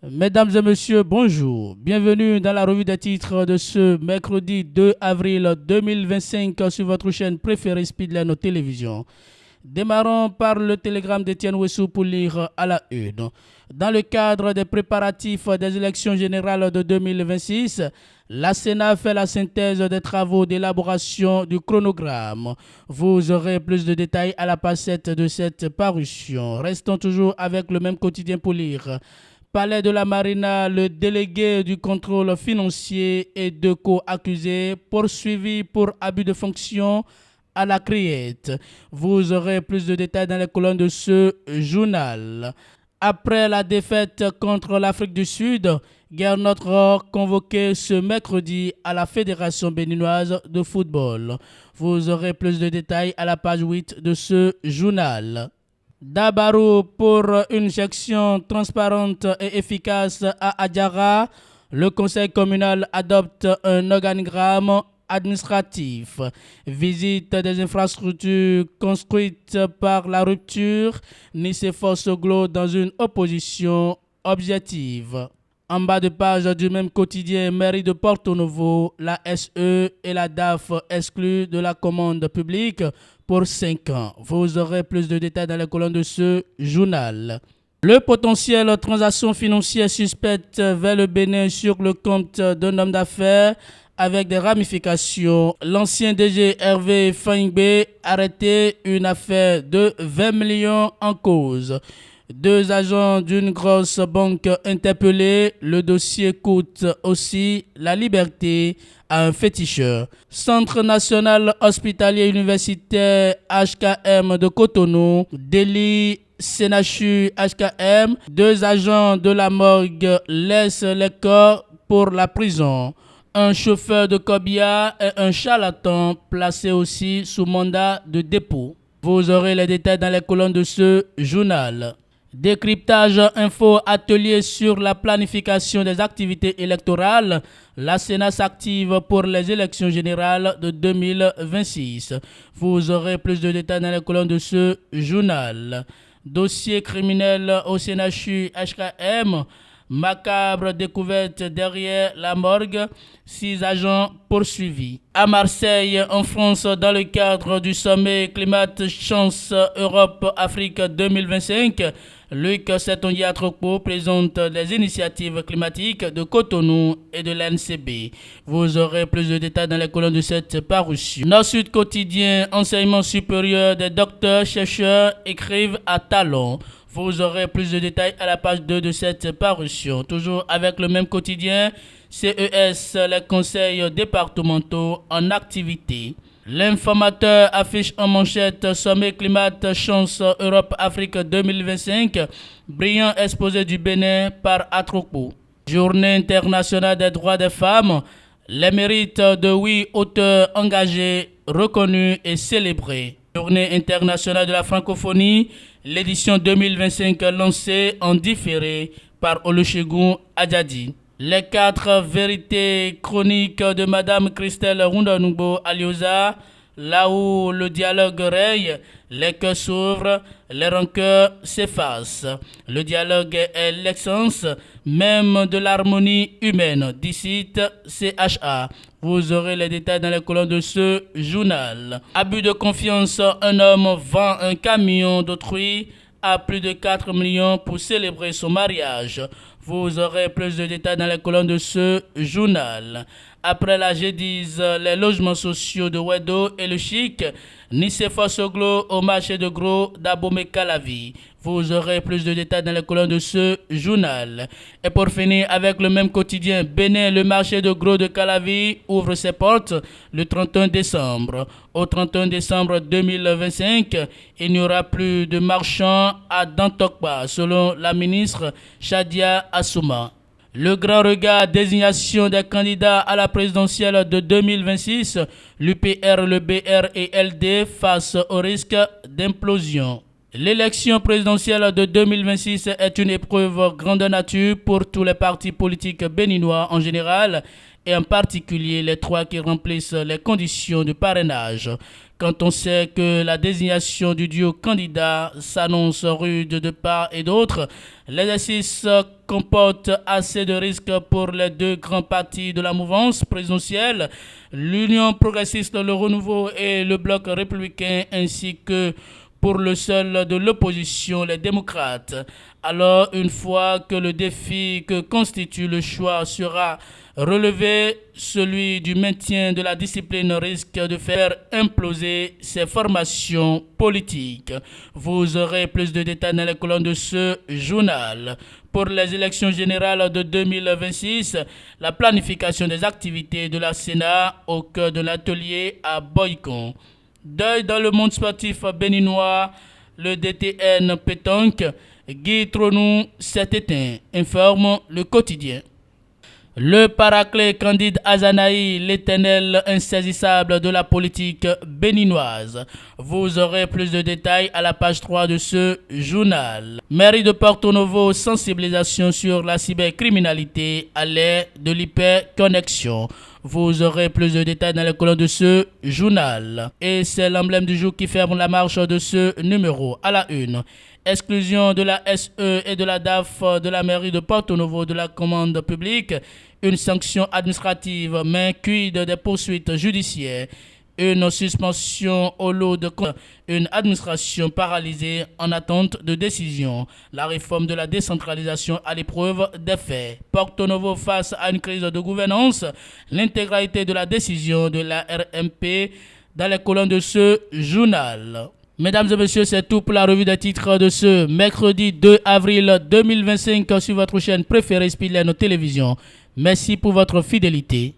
Mesdames et messieurs, bonjour. Bienvenue dans la revue des titres de ce mercredi 2 avril 2025 sur votre chaîne préférée Speedline Télévision. Démarrons par le télégramme d'Étienne Wessou pour lire à la une. Dans le cadre des préparatifs des élections générales de 2026, la Sénat fait la synthèse des travaux d'élaboration du chronogramme. Vous aurez plus de détails à la page 7 de cette parution. Restons toujours avec le même quotidien pour lire. Palais de la Marina, le délégué du contrôle financier et deux co-accusés poursuivis pour abus de fonction à la criette. Vous aurez plus de détails dans les colonnes de ce journal. Après la défaite contre l'Afrique du Sud, Gernot Rohr convoqué ce mercredi à la Fédération béninoise de football. Vous aurez plus de détails à la page 8 de ce journal. Dabarou pour une gestion transparente et efficace à Adjara. Le conseil communal adopte un organigramme administratif. Visite des infrastructures construites par la rupture. Nicéphore Soglo dans une opposition objective. En bas de page du même quotidien, mairie de Porto Novo, la SE et la DAF exclues de la commande publique pour 5 ans. Vous aurez plus de détails dans les colonnes de ce journal. Le potentiel transaction financière suspecte vers le Bénin sur le compte d'un homme d'affaires avec des ramifications. L'ancien DG Hervé Fangbe arrêté, une affaire de 20 millions en cause. 2 agents d'une grosse banque interpellés. Le dossier coûte aussi la liberté à un féticheur. Centre national hospitalier universitaire HKM de Cotonou, délit CNHU HKM. 2 agents de la morgue laissent les corps pour la prison. Un chauffeur de corbillard et un charlatan placés aussi sous mandat de dépôt. Vous aurez les détails dans les colonnes de ce journal. Décryptage info atelier sur la planification des activités électorales. La Sénat s'active pour les élections générales de 2026. Vous aurez plus de détails dans les colonnes de ce journal. Dossier criminel au CNHU HKM. Macabre découverte derrière la morgue, 6 agents poursuivis. À Marseille, en France, dans le cadre du sommet Climat Chance Europe-Afrique 2025, Luc Setondia-Trokpo présente les initiatives climatiques de Cotonou et de l'NCB. Vous aurez plus de détails dans les colonnes de cette parution. Nord-Sud quotidien, enseignement supérieur des docteurs, chercheurs écrivent à talons. Vous aurez plus de détails à la page 2 de cette parution. Toujours avec le même quotidien, CES, les conseils départementaux en activité. L'informateur affiche en manchette Sommet Climat Chance Europe-Afrique 2025, brillant exposé du Bénin par Atrokpo. Journée internationale des droits des femmes, les mérites de 8 auteurs engagés, reconnus et célébrés. Journée internationale de la francophonie, l'édition 2025 lancée en différé par Olusegun Adjadi. Les 4 vérités chroniques de Madame Christelle Rundanungbo Alioza, là où le dialogue règne, les cœurs s'ouvrent, les rancœurs s'effacent. Le dialogue est l'essence même de l'harmonie humaine, d'ici CHA. Vous aurez les détails dans les colonnes de ce journal. Abus de confiance, un homme vend un camion d'autrui à plus de 4 millions pour célébrer son mariage. Vous aurez plus de détails dans les colonnes de ce journal. Après la G10, les logements sociaux de Wedo et le Chic, Nicéphore Soglo au marché de gros d'Abomey-Calavi. Vous aurez plus de détails dans les colonnes de ce journal. Et pour finir avec le même quotidien, Bénin, le marché de gros de Calavi ouvre ses portes le 31 décembre. Au 31 décembre 2025, il n'y aura plus de marchands à Dantokpa, selon la ministre Shadia Assouma. Le grand regard, désignation des candidats à la présidentielle de 2026, l'UPR, le BR et LD face au risque d'implosion. L'élection présidentielle de 2026 est une épreuve grande nature pour tous les partis politiques béninois en général et en particulier les 3 qui remplissent les conditions de parrainage. Quand on sait que la désignation du duo candidat s'annonce rude de part et d'autre, l'exercice comporte assez de risques pour les 2 grands partis de la mouvance présidentielle, l'Union progressiste, le Renouveau et le Bloc républicain, ainsi que pour le seul de l'opposition, les démocrates. Alors, une fois que le défi que constitue le choix sera relevé, celui du maintien de la discipline risque de faire imploser ces formations politiques. Vous aurez plus de détails dans les colonnes de ce journal. Pour les élections générales de 2026, la planification des activités de la Sénat au cœur de l'atelier à Boycon. Deuil dans le monde sportif béninois, le DTN pétanque, Guy Tronou s'est éteint, informe le quotidien. Le paraclet Candide Azanaï, l'éternel insaisissable de la politique béninoise. Vous aurez plus de détails à la page 3 de ce journal. Mairie de Porto Novo, sensibilisation sur la cybercriminalité à l'aide de l'hyperconnexion. Vous aurez plus de détails dans les colonnes de ce journal. Et c'est l'emblème du jour qui ferme la marche de ce numéro. À la une, exclusion de la SE et de la DAF de la mairie de Porto Novo de la commande publique, une sanction administrative, mais quid des poursuites judiciaires, une suspension au lot de compte, une administration paralysée en attente de décision, la réforme de la décentralisation à l'épreuve des faits. Porto Novo face à une crise de gouvernance, l'intégralité de la décision de la RMP dans les colonnes de ce journal. Mesdames et messieurs, c'est tout pour la revue des titres de ce mercredi 2 avril 2025 sur votre chaîne préférée Speedline Télévision. Merci pour votre fidélité.